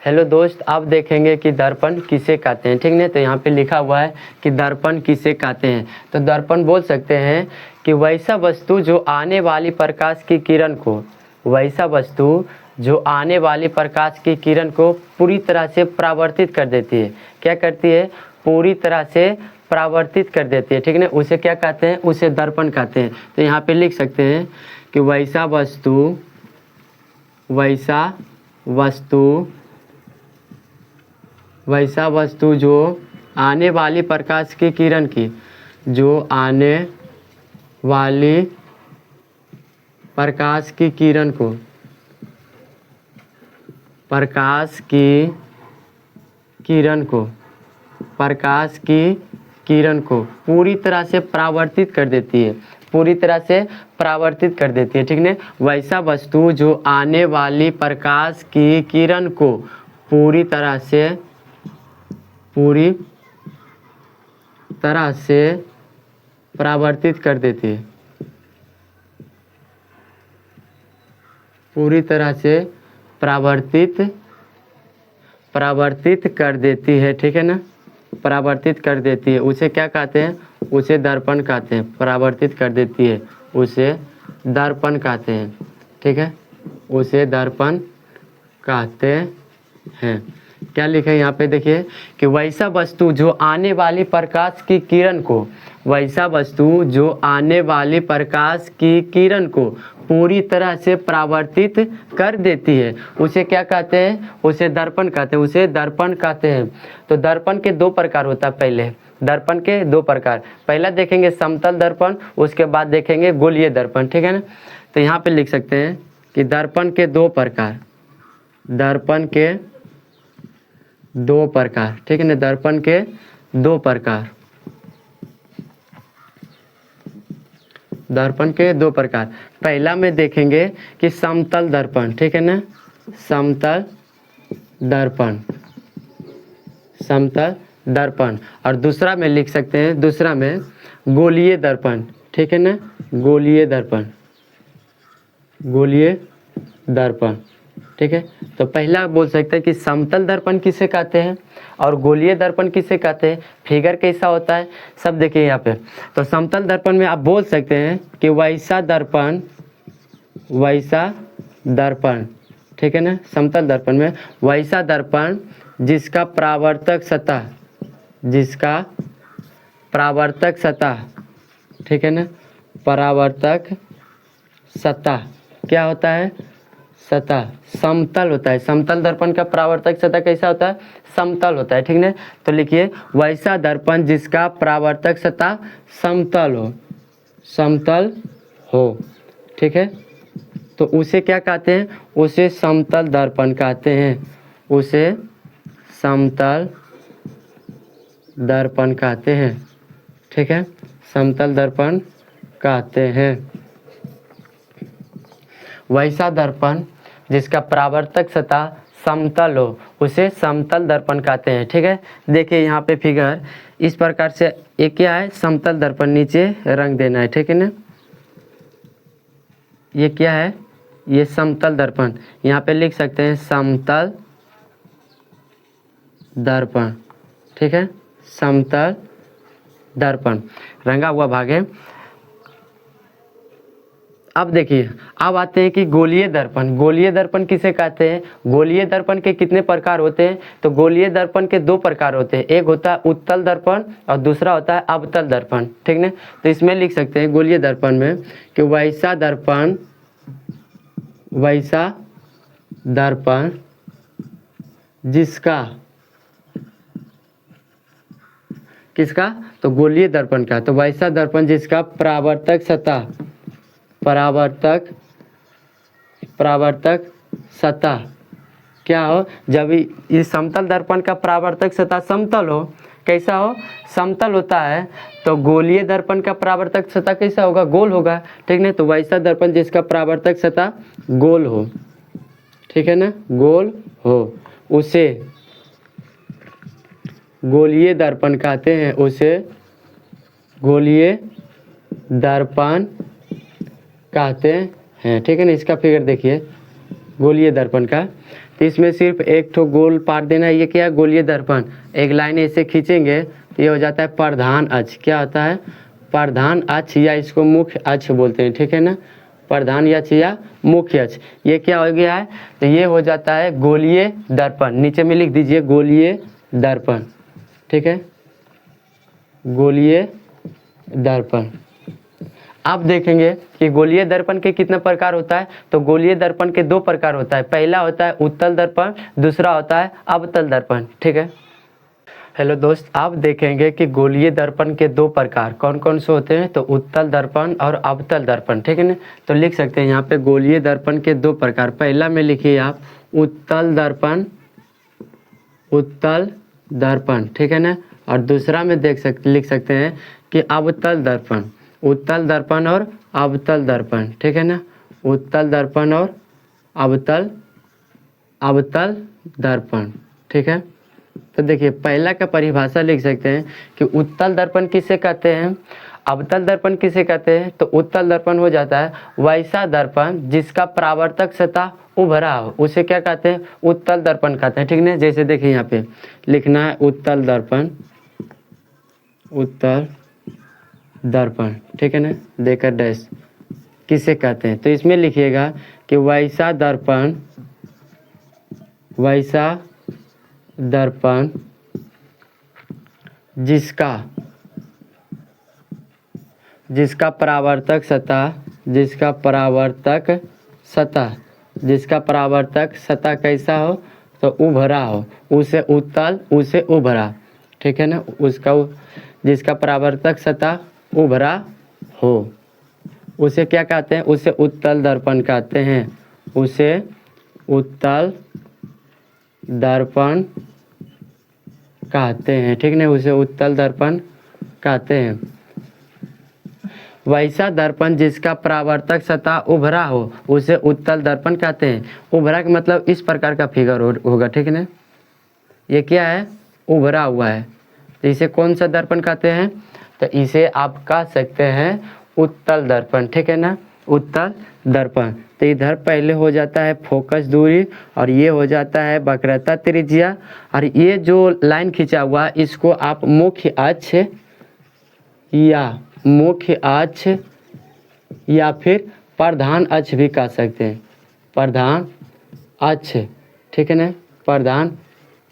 Hello दोस्त, आप देखेंगे कि दर्पण किसे कहते हैं। ठीक है, तो यहाँ पे लिखा हुआ है कि दर्पण किसे कहते हैं। तो दर्पण बोल सकते हैं कि वैसा वस्तु जो आने वाली प्रकाश की किरण को पूरी तरह से परावर्तित कर देती है। क्या करती है? पूरी तरह से परावर्तित कर देती है। ठीक है ना, उसे क्या कहते हैं? उसे दर्पण कहते हैं। तो यहाँ पे लिख सकते हैं कि वैसा वस्तु जो आने वाली प्रकाश की किरण की पूरी तरह से परावर्तित कर देती है। ठीक है, वैसा वस्तु जो आने वाली प्रकाश की किरण को पूरी तरह से परावर्तित कर देती है। ठीक है ना, परावर्तित कर देती है। उसे क्या कहते हैं? उसे दर्पण कहते हैं। परावर्तित कर देती है, उसे दर्पण कहते हैं। ठीक है, उसे दर्पण कहते हैं। क्या लिखा है यहाँ पे? देखिए कि वैसा वस्तु जो आने वाली प्रकाश की किरण को पूरी तरह से परावर्तित कर देती है, उसे क्या कहते हैं? उसे दर्पण कहते हैं। तो दर्पण के दो प्रकार होता है। पहला देखेंगे समतल दर्पण, उसके बाद देखेंगे गोलीय दर्पण। ठीक है ना, तो यहाँ पे लिख सकते हैं कि दर्पण के दो प्रकार। ठीक है ना, दर्पण के दो प्रकार। पहला में देखेंगे कि समतल दर्पण। ठीक है ना, समतल दर्पण। और दूसरा में लिख सकते हैं, दूसरा में गोलीय दर्पण। ठीक है ना, गोलीय दर्पण। ठीक है, तो पहला बोल सकते हैं कि समतल दर्पण किसे कहते हैं और गोलीय दर्पण किसे कहते हैं। फिगर कैसा होता है सब देखिए यहाँ पे। तो समतल दर्पण में आप बोल सकते हैं कि वैसा दर्पण। ठीक है ना, समतल दर्पण में वैसा दर्पण जिसका परावर्तक सतह ठीक है ना, परावर्तक सतह क्या होता है? सतह समतल होता है। समतल दर्पण का परावर्तक सतह कैसा होता है? समतल होता है। ठीक है, तो लिखिए वैसा दर्पण जिसका परावर्तक सतह समतल हो। ठीक है, तो उसे क्या कहते हैं? उसे समतल दर्पण कहते हैं। ठीक है, समतल दर्पण कहते हैं। वैसा दर्पण जिसका परावर्तक सतह समतल हो, उसे समतल दर्पण कहते हैं। ठीक है, देखिए यहाँ पे फिगर इस प्रकार से। एक क्या है? समतल दर्पण, नीचे रंग देना है। ठीक है ना, ये क्या है? ये समतल दर्पण। यहाँ पे लिख सकते हैं समतल दर्पण। ठीक है, समतल दर्पण रंगा हुआ भाग है। अब देखिए, अब आते हैं कि गोलीय दर्पण किसे कहते हैं। गोलीय दर्पण के कितने प्रकार होते हैं? तो गोलीय दर्पण के दो प्रकार होते हैं। एक होता है उत्तल दर्पण और दूसरा होता है अवतल दर्पण। ठीक है, तो इसमें लिख सकते हैं गोलीय दर्पण में कि वैसा दर्पण जिसका किसका? तो गोलीय दर्पण का। तो वैसा दर्पण जिसका परावर्तक सतह क्या हो? जब इस समतल दर्पण का परावर्तक सतह समतल हो, कैसा हो? समतल होता है। तो गोलीय दर्पण का परावर्तक सतह कैसा होगा? गोल होगा। ठीक है, तो वैसा दर्पण जिसका परावर्तक सतह गोल हो। ठीक है ना, गोल हो, उसे गोलीय दर्पण कहते हैं। उसे गोलीय दर्पण कहते हैं। ठीक है ना, इसका फिगर देखिए गोलीय दर्पण का। तो इसमें सिर्फ एक ठो गोल पार देना है। ये क्या है? गोलीय दर्पण। एक लाइन ऐसे खींचेंगे तो ये हो जाता है प्रधान अक्ष। क्या होता है? प्रधान अक्ष, या इसको मुख्य अक्ष बोलते हैं, ठीक है ना, प्रधान अक्ष या मुख्य अक्ष। ये क्या हो गया है? तो ये हो जाता है गोलीय दर्पण। नीचे में लिख दीजिए गोलीय दर्पण, ठीक है, गोलीय दर्पण। आप देखेंगे कि गोलीय दर्पण के कितने प्रकार होता है। तो गोलीय दर्पण के दो प्रकार होता है। पहला होता है उत्तल दर्पण, दूसरा होता है अवतल दर्पण, ठीक है। हेलो दोस्त, आप देखेंगे कि गोलीय दर्पण के दो प्रकार कौन कौन से होते हैं। तो उत्तल दर्पण और अवतल दर्पण, ठीक है ना। तो लिख सकते हैं यहाँ पे गोलीय दर्पण के दो प्रकार। पहला में लिखिए आप उत्तल दर्पण, उत्तल दर्पण, ठीक है ना। और दूसरा में लिख सकते हैं कि अवतल दर्पण, उत्तल दर्पण और अवतल दर्पण, ठीक है ना, उत्तल दर्पण और अवतल दर्पण, ठीक है। तो देखिए पहला का परिभाषा लिख सकते हैं कि उत्तल दर्पण किसे कहते हैं, अवतल दर्पण किसे कहते हैं। तो उत्तल दर्पण हो जाता है वैसा दर्पण जिसका परावर्तक सतह उभरा हो, उसे क्या कहते हैं? उत्तल दर्पण कहते हैं, ठीक है। जैसे देखिए यहाँ पे लिखना है उत्तल दर्पण, उत्तल दर्पण, ठीक है ना, देकर डैश किसे कहते हैं। तो इसमें लिखिएगा कि वैसा दर्पण, वैसा दर्पण जिसका परावर्तक सतह, जिसका परावर्तक सतह कैसा हो? तो उभरा हो, उसे उत्तल, उसे उभरा, ठीक है ना, जिसका परावर्तक सतह उभरा हो उसे क्या कहते हैं? उसे उत्तल दर्पण कहते हैं, उसे उत्तल दर्पण कहते हैं, ठीक ना, उसे उत्तल दर्पण कहते हैं। वैसा दर्पण जिसका परावर्तक सतह उभरा हो उसे उत्तल दर्पण कहते हैं। उभरा का मतलब इस प्रकार का फिगर होगा, ठीक है ना, ये क्या है? उभरा हुआ है। तो इसे कौन सा दर्पण कहते हैं? तो इसे आप कह सकते हैं उत्तल दर्पण, ठीक है ना, उत्तल दर्पण। तो इधर पहले हो जाता है फोकस दूरी और ये हो जाता है वक्रता त्रिज्या, और ये जो लाइन खींचा हुआ इसको आप मुख्य अक्ष या फिर प्रधान अक्ष भी कह सकते हैं, प्रधान अक्ष, ठीक है ना, प्रधान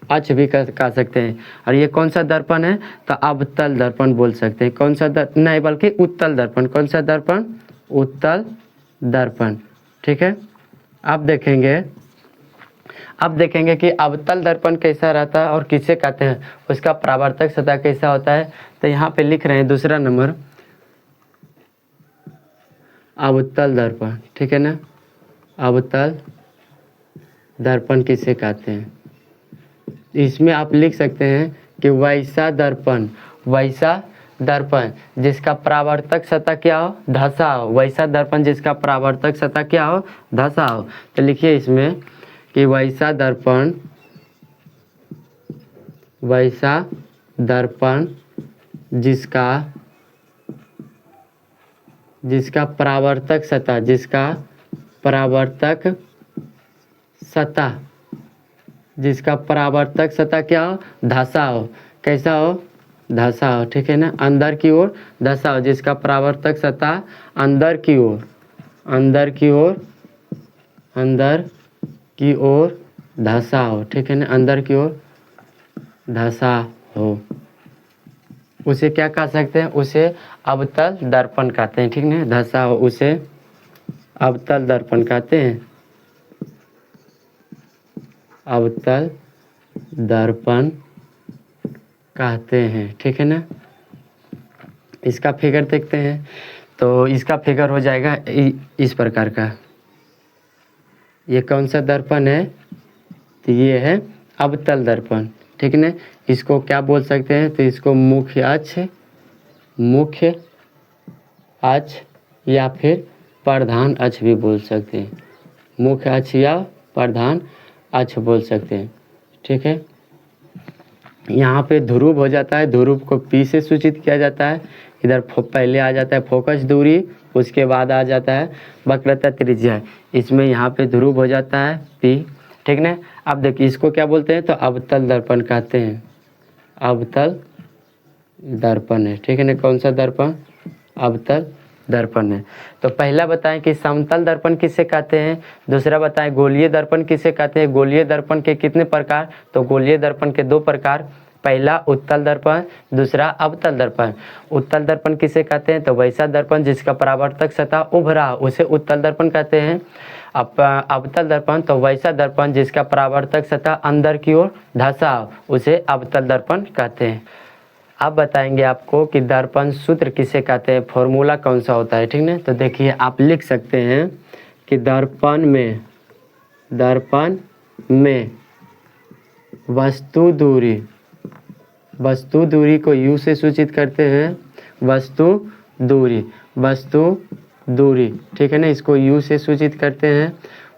अक्ष भी कह सकते हैं। और ये कौन सा दर्पण है? तो अवतल दर्पण बोल सकते हैं। कौन सा नहीं बल्कि उत्तल दर्पण। कौन सा दर्पण? उत्तल दर्पण, ठीक है। अब देखेंगे कि अवतल दर्पण कैसा रहता है और किसे कहते हैं, उसका परावर्तक सतह कैसा होता है। तो यहाँ पे लिख रहे हैं दूसरा नंबर अवतल दर्पण, ठीक है ना, अवतल दर्पण किसे कहते हैं। इसमें आप लिख सकते हैं कि वैसा दर्पण जिसका परावर्तक सतह क्या हो? धसा हो। वैसा दर्पण जिसका परावर्तक सतह क्या हो? धसा हो। तो लिखिए इसमें कि वैसा दर्पण जिसका परावर्तक सतह क्या हो? धसा हो। कैसा हो? धसा हो, ठीक है ना, अंदर की ओर धसा हो, जिसका परावर्तक सतह अंदर की ओर धसा हो, ठीक है ना, अंदर की ओर धसा हो, उसे क्या कह सकते हैं? उसे अवतल दर्पण कहते हैं, ठीक है, धसा हो उसे अवतल दर्पण कहते हैं, अवतल दर्पण कहते हैं, ठीक है ना। इसका फिगर देखते हैं। तो इसका फिगर हो जाएगा इस प्रकार का। ये कौन सा दर्पण है? तो ये है अवतल दर्पण, ठीक है ना। इसको क्या बोल सकते हैं? तो इसको मुख्य अक्ष या फिर प्रधान अक्ष भी बोल सकते हैं। मुख्य अक्ष या प्रधान अक्ष बोल सकते हैं, ठीक है। यहाँ पे ध्रुव हो जाता है, ध्रुव को P से सूचित किया जाता है। इधर पहले आ जाता है फोकस दूरी, उसके बाद आ जाता है वक्रता त्रिज्या। इसमें यहाँ पे ध्रुव हो जाता है P, ठीक ना। अब देखिए इसको क्या बोलते हैं, तो अवतल दर्पण कहते हैं, अवतल दर्पण है, ठीक है ना। कौन सा दर्पण, अवतल दर्पण है। तो पहला बताएं कि समतल दर्पण किसे कहते हैं, दूसरा बताएं गोलीय दर्पण किसे कहते हैं, गोलीय दर्पण के कितने प्रकार, तो गोलीय दर्पण के 2 प्रकार, पहला उत्तल दर्पण, दूसरा अवतल दर्पण। उत्तल दर्पण किसे कहते हैं, तो वैसा दर्पण जिसका परावर्तक सतह उभरा उसे उत्तल दर्पण कहते हैं। अवतल दर्पण तो वैसा दर्पण जिसका परावर्तक सतह अंदर की ओर धंसा उसे अवतल दर्पण कहते हैं। अब बताएंगे आपको कि दर्पण सूत्र किसे कहते हैं, फॉर्मूला कौन सा होता है, ठीक ना। तो देखिए आप लिख सकते हैं कि दर्पण में वस्तु दूरी को U से सूचित करते हैं, वस्तु दूरी, ठीक है ना, इसको U से सूचित करते हैं।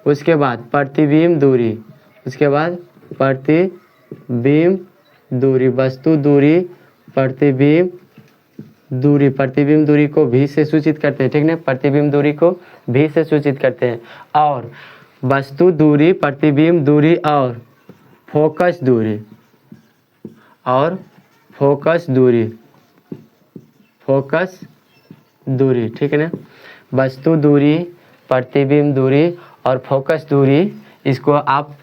उसके बाद प्रतिबिंब दूरी, उसके बाद प्रतिबिंब दूरी, वस्तु दूरी, प्रतिबिंब दूरी को V से सूचित करते हैं, ठीक ना, प्रतिबिंब दूरी को V से सूचित करते हैं। और वस्तु दूरी, प्रतिबिंब दूरी और फोकस दूरी, ठीक है ना। वस्तु दूरी, प्रतिबिंब दूरी और फोकस दूरी, इसको आप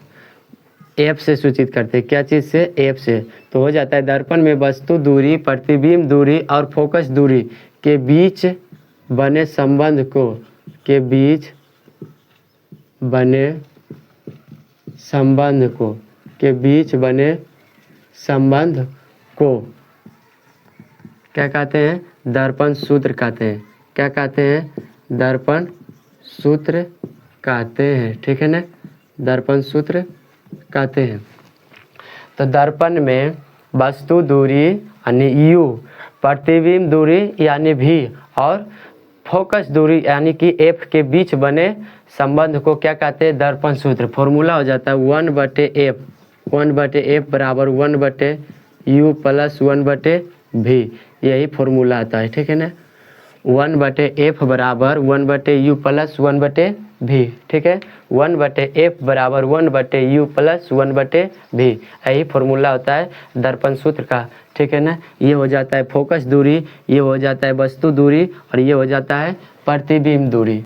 F से सूचित करते हैं, क्या चीज़ से, F से। तो हो जाता है दर्पण में वस्तु दूरी, प्रतिबिंब दूरी और फोकस दूरी के बीच बने संबंध को क्या कहते हैं, दर्पण सूत्र कहते हैं। क्या कहते हैं, दर्पण सूत्र कहते हैं, ठीक है ना, दर्पण सूत्र कहते हैं। तो दर्पण में वस्तु दूरी यानी U, प्रतिबिंब दूरी यानी V और फोकस दूरी यानी कि F के बीच बने संबंध को क्या कहते हैं, दर्पण सूत्र। फॉर्मूला हो जाता है 1/F, 1/F बराबर 1/U प्लस 1/V, यही फॉर्मूला आता है, ठीक है ना। 1/F बराबर 1/U प्लस 1/V, ठीक है, 1/F बराबर 1/U प्लस 1/V, यही फॉर्मूला होता है दर्पण सूत्र का, ठीक है ना। ये हो जाता है फोकस दूरी, ये हो जाता है वस्तु दूरी और ये हो जाता है प्रतिबिंब दूरी।